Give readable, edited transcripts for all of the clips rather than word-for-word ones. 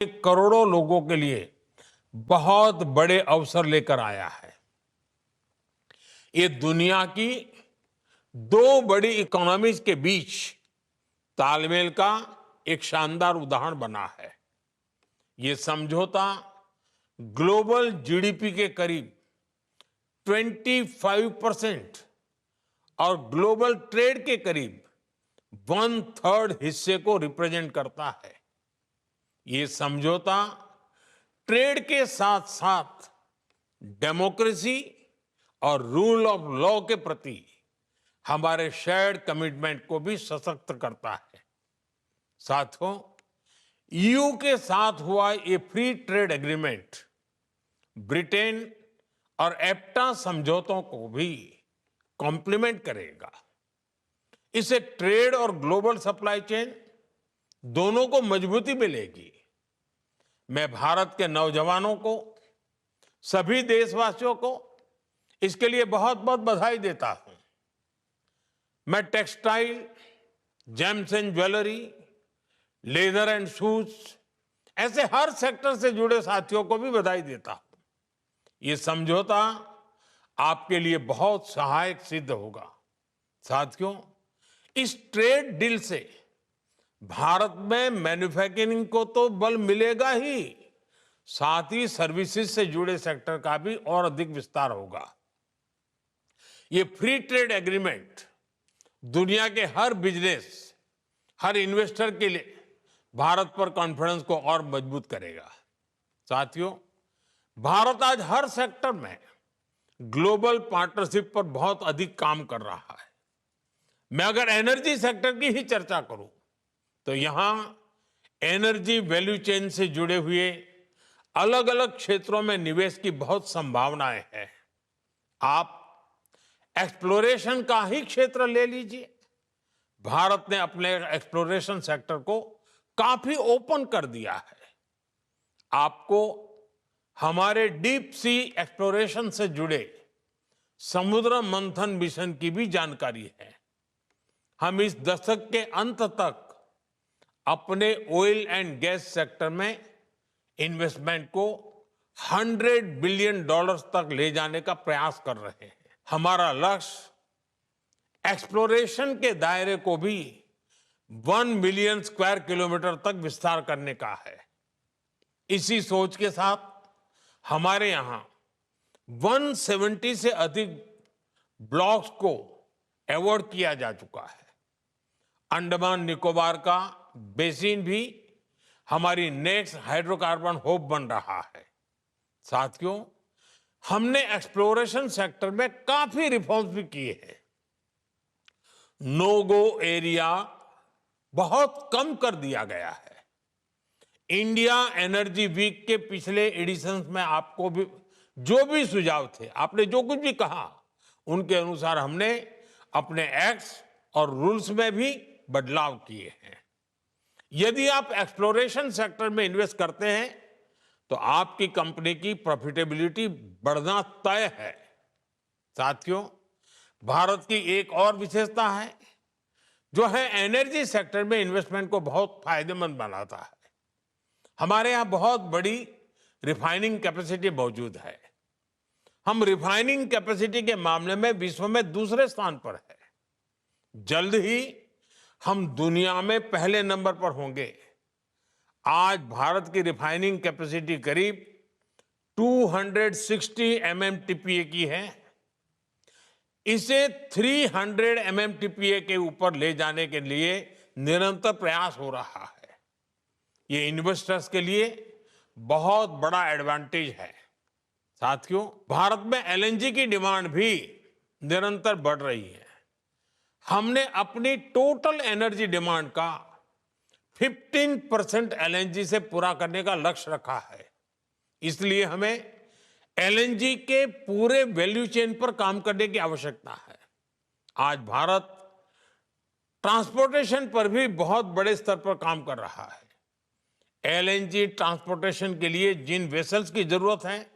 करोड़ों लोगों के लिए बहुत बड़े अवसर लेकर आया है। ये दुनिया की दो बड़ी इकोनॉमीज के बीच तालमेल का एक शानदार उदाहरण बना है। ये समझौता ग्लोबल जीडीपी के करीब 25% और ग्लोबल ट्रेड के करीब 1/3 हिस्से को रिप्रेजेंट करता है। ये समझौता ट्रेड के साथ साथ डेमोक्रेसी और रूल ऑफ लॉ के प्रति हमारे शेयर्ड कमिटमेंट को भी सशक्त करता है। साथियों, ईयू के साथ हुआ ये फ्री ट्रेड एग्रीमेंट ब्रिटेन और एप्टा समझौतों को भी कॉम्प्लीमेंट करेगा। इससे ट्रेड और ग्लोबल सप्लाई चेन दोनों को मजबूती मिलेगी। मैं भारत के नौजवानों को, सभी देशवासियों को इसके लिए बहुत बहुत बधाई देता हूं। मैं textile, James and jewellery, leather and shoes ऐसे हर सेक्टर से जुड़े साथियों को भी बधाई देता हूं। ये समझौता आपके लिए बहुत सहायक सिद्ध होगा। साथियों, इस ट्रेड डील से भारत में मैन्युफैक्चरिंग को तो बल मिलेगा ही, साथ ही सर्विसेज से जुड़े सेक्टर का भी और अधिक विस्तार होगा। ये फ्री ट्रेड एग्रीमेंट दुनिया के हर बिजनेस, हर इन्वेस्टर के लिए भारत पर कॉन्फिडेंस को और मजबूत करेगा। साथियों, भारत आज हर सेक्टर में ग्लोबल पार्टनरशिप पर बहुत अधिक काम कर रहा है। मैं अगर एनर्जी सेक्टर की ही चर्चा करूं तो यहां एनर्जी वैल्यू चेन से जुड़े हुए अलग अलग क्षेत्रों में निवेश की बहुत संभावनाएं हैं। आप एक्सप्लोरेशन का ही क्षेत्र ले लीजिए। भारत ने अपने एक्सप्लोरेशन सेक्टर को काफी ओपन कर दिया है। आपको हमारे डीप सी एक्सप्लोरेशन से जुड़े समुद्र मंथन मिशन की भी जानकारी है। हम इस दशक के अंत तक अपने ऑयल एंड गैस सेक्टर में इन्वेस्टमेंट को $100 बिलियन तक ले जाने का प्रयास कर रहे हैं। हमारा लक्ष्य एक्सप्लोरेशन के दायरे को भी 1 मिलियन स्क्वायर किलोमीटर तक विस्तार करने का है। इसी सोच के साथ हमारे यहां 170 से अधिक ब्लॉक्स को अवार्ड किया जा चुका है। अंडमान निकोबार का बेसिन भी हमारी नेक्स्ट हाइड्रोकार्बन होप बन रहा है। साथियों, हमने एक्सप्लोरेशन सेक्टर में काफी रिफॉर्म्स भी किए हैं। नो गो एरिया बहुत कम कर दिया गया है। इंडिया एनर्जी वीक के पिछले एडिशंस में आपको भी जो भी सुझाव थे, आपने जो कुछ भी कहा, उनके अनुसार हमने अपने एक्ट्स और रूल्स में भी बदलाव किए हैं। यदि आप एक्सप्लोरेशन सेक्टर में इन्वेस्ट करते हैं तो आपकी कंपनी की प्रॉफिटेबिलिटी बढ़ना तय है। साथियों, भारत की एक और विशेषता है जो है एनर्जी सेक्टर में इन्वेस्टमेंट को बहुत फायदेमंद बनाता है। हमारे यहां बहुत बड़ी रिफाइनिंग कैपेसिटी मौजूद है। हम रिफाइनिंग कैपेसिटी के मामले में विश्व में दूसरे स्थान पर है। जल्द ही हम दुनिया में पहले नंबर पर होंगे। आज भारत की रिफाइनिंग कैपेसिटी करीब 260 MMTPA की है। इसे 300 MMTPA के ऊपर ले जाने के लिए निरंतर प्रयास हो रहा है। ये इन्वेस्टर्स के लिए बहुत बड़ा एडवांटेज है। साथियों, भारत में LNG की डिमांड भी निरंतर बढ़ रही है। हमने अपनी टोटल एनर्जी डिमांड का 15% LNG से पूरा करने का लक्ष्य रखा है। इसलिए हमें LNG के पूरे वैल्यू चेन पर काम करने की आवश्यकता है। आज भारत ट्रांसपोर्टेशन पर भी बहुत बड़े स्तर पर काम कर रहा है। LNG ट्रांसपोर्टेशन के लिए जिन वेसल्स की जरूरत है,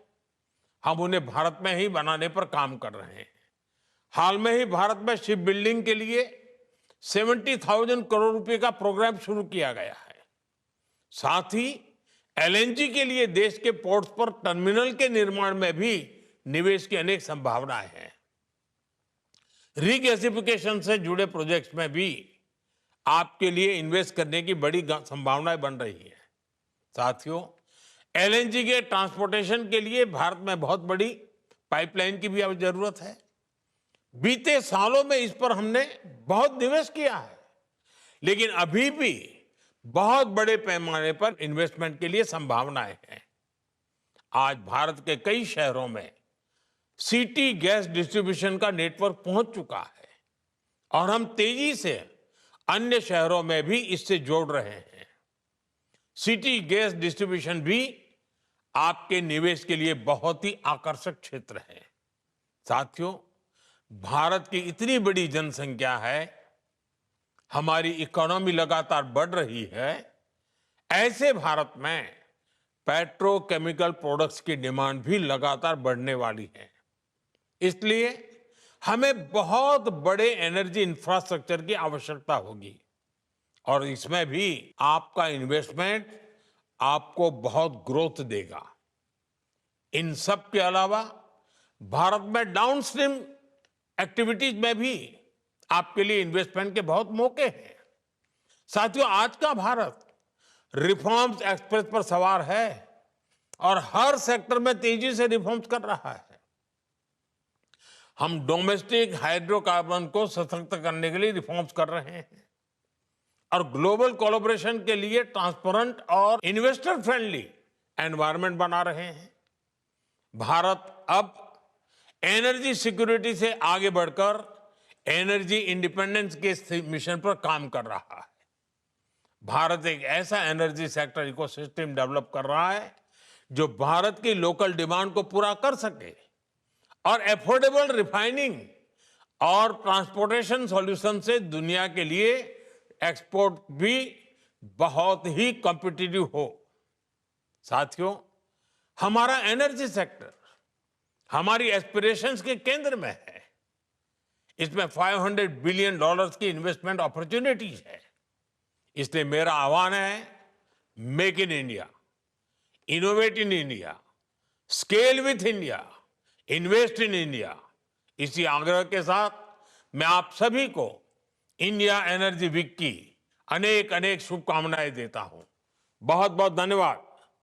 हम उन्हें भारत में ही बनाने पर काम कर रहे हैं। हाल में ही भारत में शिप बिल्डिंग के लिए 70,000 करोड़ रुपए का प्रोग्राम शुरू किया गया है। साथ ही एलएनजी के लिए देश के पोर्ट्स पर टर्मिनल के निर्माण में भी निवेश की अनेक संभावनाएं हैं। रिगैसिफिकेशन से जुड़े प्रोजेक्ट्स में भी आपके लिए इन्वेस्ट करने की बड़ी संभावनाएं बन रही है। साथियों, एलएनजी के ट्रांसपोर्टेशन के लिए भारत में बहुत बड़ी पाइपलाइन की भी अब जरूरत है। बीते सालों में इस पर हमने बहुत निवेश किया है, लेकिन अभी भी बहुत बड़े पैमाने पर इन्वेस्टमेंट के लिए संभावनाएं हैं। आज भारत के कई शहरों में सिटी गैस डिस्ट्रीब्यूशन का नेटवर्क पहुंच चुका है और हम तेजी से अन्य शहरों में भी इससे जोड़ रहे हैं। सिटी गैस डिस्ट्रीब्यूशन भी आपके निवेश के लिए बहुत ही आकर्षक क्षेत्र है। साथियों, भारत की इतनी बड़ी जनसंख्या है, हमारी इकोनॉमी लगातार बढ़ रही है। ऐसे भारत में पेट्रोकेमिकल प्रोडक्ट्स की डिमांड भी लगातार बढ़ने वाली है। इसलिए हमें बहुत बड़े एनर्जी इंफ्रास्ट्रक्चर की आवश्यकता होगी और इसमें भी आपका इन्वेस्टमेंट आपको बहुत ग्रोथ देगा। इन सब के अलावा भारत में डाउनस्ट्रीम एक्टिविटीज में भी आपके लिए इन्वेस्टमेंट के बहुत मौके हैं। साथियों, आज का भारत रिफॉर्म्स एक्सप्रेस पर सवार है और हर सेक्टर में तेजी से रिफॉर्म्स कर रहा है। हम डोमेस्टिक हाइड्रोकार्बन को सशक्त करने के लिए रिफॉर्म्स कर रहे हैं और ग्लोबल कोलैबोरेशन के लिए ट्रांसपेरेंट और इन्वेस्टर फ्रेंडली एनवायरनमेंट बना रहे हैं। भारत अब एनर्जी सिक्योरिटी से आगे बढ़कर एनर्जी इंडिपेंडेंस के मिशन पर काम कर रहा है। भारत एक ऐसा एनर्जी सेक्टर इकोसिस्टम डेवलप कर रहा है जो भारत की लोकल डिमांड को पूरा कर सके और एफोर्डेबल रिफाइनिंग और ट्रांसपोर्टेशन सॉल्यूशन से दुनिया के लिए एक्सपोर्ट भी बहुत ही कॉम्पिटिटिव हो। साथियों, हमारा एनर्जी सेक्टर हमारी एस्पिरेशंस के केंद्र में है। इसमें $500 बिलियन की इन्वेस्टमेंट अपॉर्चुनिटीज है। इसलिए मेरा आह्वान है, make in India, innovate in India, scale with India, invest in India. इसी आग्रह के साथ मैं आप सभी को इंडिया एनर्जी वीक की अनेक अनेक शुभकामनाएं देता हूं। बहुत बहुत धन्यवाद।